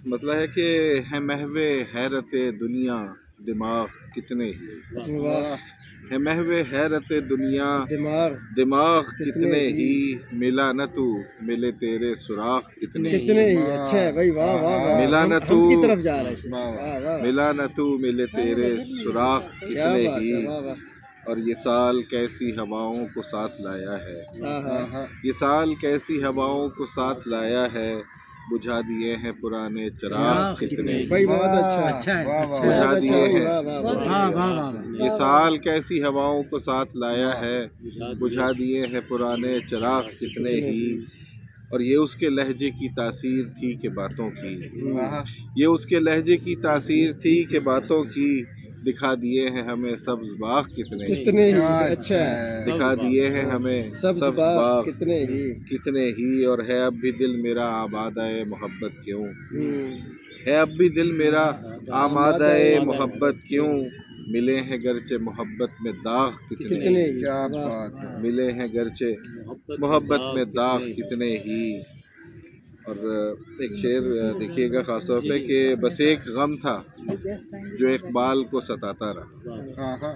مطلب ہے کہ ہے محو حیرت دنیا دماغ کتنے ہی، واہ ہے محو حیرت دنیا دماغ دماغ کتنے ہی، ملا نہ تو ملے تیرے سراغ کتنے کتنے ہی اچھا ہے بھائی واہ واہ واہ ملا ہم نہ ہم تو کی طرف جا رہے ہیں واہ واہ ملا نہ تو ملے تیرے سراغ کیا کتنے بات ہی، ہے واہ واہ اور یہ سال کیسی ہواؤں کو ساتھ لایا ہے، ہاں ہاں یہ سال کیسی ہواؤں کو ساتھ لایا ہے، بجھا دیے ہیں پرانے چراغ کتنے ہی، بھائی بہت اچھا ہے بجھا دیے ہیں واہ واہ یہ سال کیسی ہواؤں کو ساتھ لایا ہے، بجھا دیے ہیں پرانے چراغ کتنے ہی، اور یہ اس کے لہجے کی تاثیر تھی کہ باتوں کی، یہ اس کے لہجے کی تاثیر تھی کہ باتوں کی، دکھا دیے ہیں ہمیں سبز باغ کتنے ہی، کتنے ہی اچھا ہے دکھا دیے ہیں ہمیں سبز باغ کتنے ہی کتنے ہی، اور ہے اب بھی دل میرا آبادہ محبت کیوں، ہے اب بھی دل میرا آمادہ محبت کیوں، ملے ہیں گرچہ محبت میں داغ کتنے کتنے ہی، ہی کیا بات ہے، ملے ہیں گرچہ محبت میں داغ کتنے ہی، اور ایک شعر دیکھیے گا خاص طور پہ کہ بس ایک غم تھا جو اقبال کو ستاتا رہا،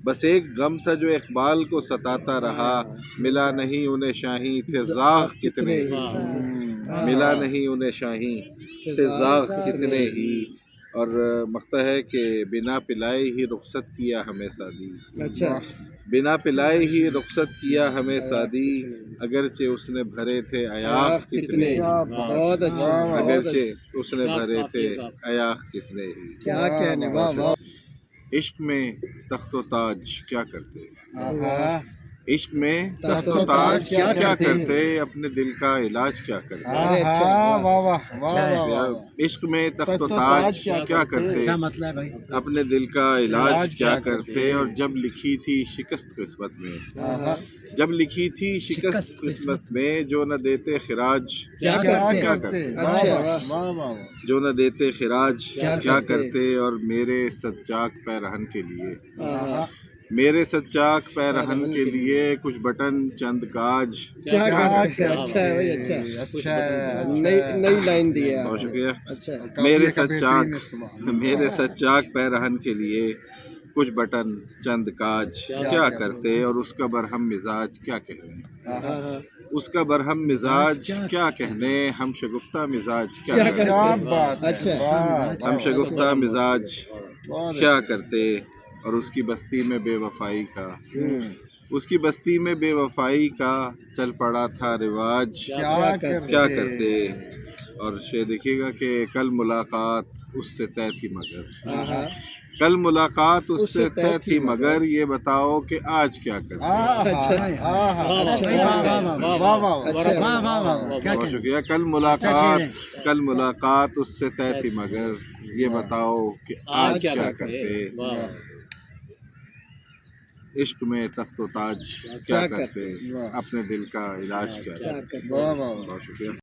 بس ایک غم تھا جو اقبال کو ستاتا رہا، ملا نہیں انہیں شاہیں تھے زاغ کتنے ہی، ملا نہیں انہیں شاہیں تھے زاغ کتنے ہی، اور مقطع ہے کہ بنا پلائے ہی رخصت کیا ہمیں سعدی، اچھا بنا پلائے ہی رخصت کیا ہمیں سعدی، اگرچہ اس نے بھرے تھے عیاق کتنے ہی، بہت اچھا اگرچہ اس نے بھرے تھے عیاق کتنے ہی، کیا کہنے واہ واہ عشق میں تخت و تاج کیا کرتے، عشق میں تخت و تاج کیا کرتے، اپنے دل کا علاج کیا کرتے، ارے اچھا عشق میں تخت و تاج کیا کرتے، مطلب ہے اپنے دل کا علاج کیا کرتے، اور جب لکھی تھی شکست قسمت میں، جب لکھی تھی شکست قسمت میں، جو نہ دیتے خراج کیا کرتے، جو نہ دیتے خراج کیا کرتے، اور میرے سجاک پیرہن کے لیے، میرے سچاک پیرہن کے لیے کچھ بٹن چند کاج کیا کرتے اچھا ہے بھائی اچھا نئی لائن دی ہے بہت شکریہ، اچھا میرے سچاک پیرہن کے لیے کچھ بٹن چند کاج کیا کرتے، اور اس کا برہم مزاج کیا کہنے، اس کا برہم مزاج کیا کہنے، ہم شگفتہ مزاج کیا کرتے، اچھا ہم شگفتہ مزاج کیا کرتے، اور اس کی بستی میں بے وفائی کا، اس کی بستی میں بے وفائی کا چل پڑا تھا رواج کیا کرتے، اور شعر دیکھیے گا کہ کل ملاقات اس سے طے تھی مگر، کل ملاقات اس سے طے تھی مگر، یہ بتاؤ کہ آج کیا کرتے، بہت شکریہ، کل ملاقات اس سے طے تھی مگر، یہ بتاؤ کہ آج کیا کرتے، عشق میں تخت و تاج کیا کرتے، اپنے دل کا علاج کیا کرتے، بہت شکریہ۔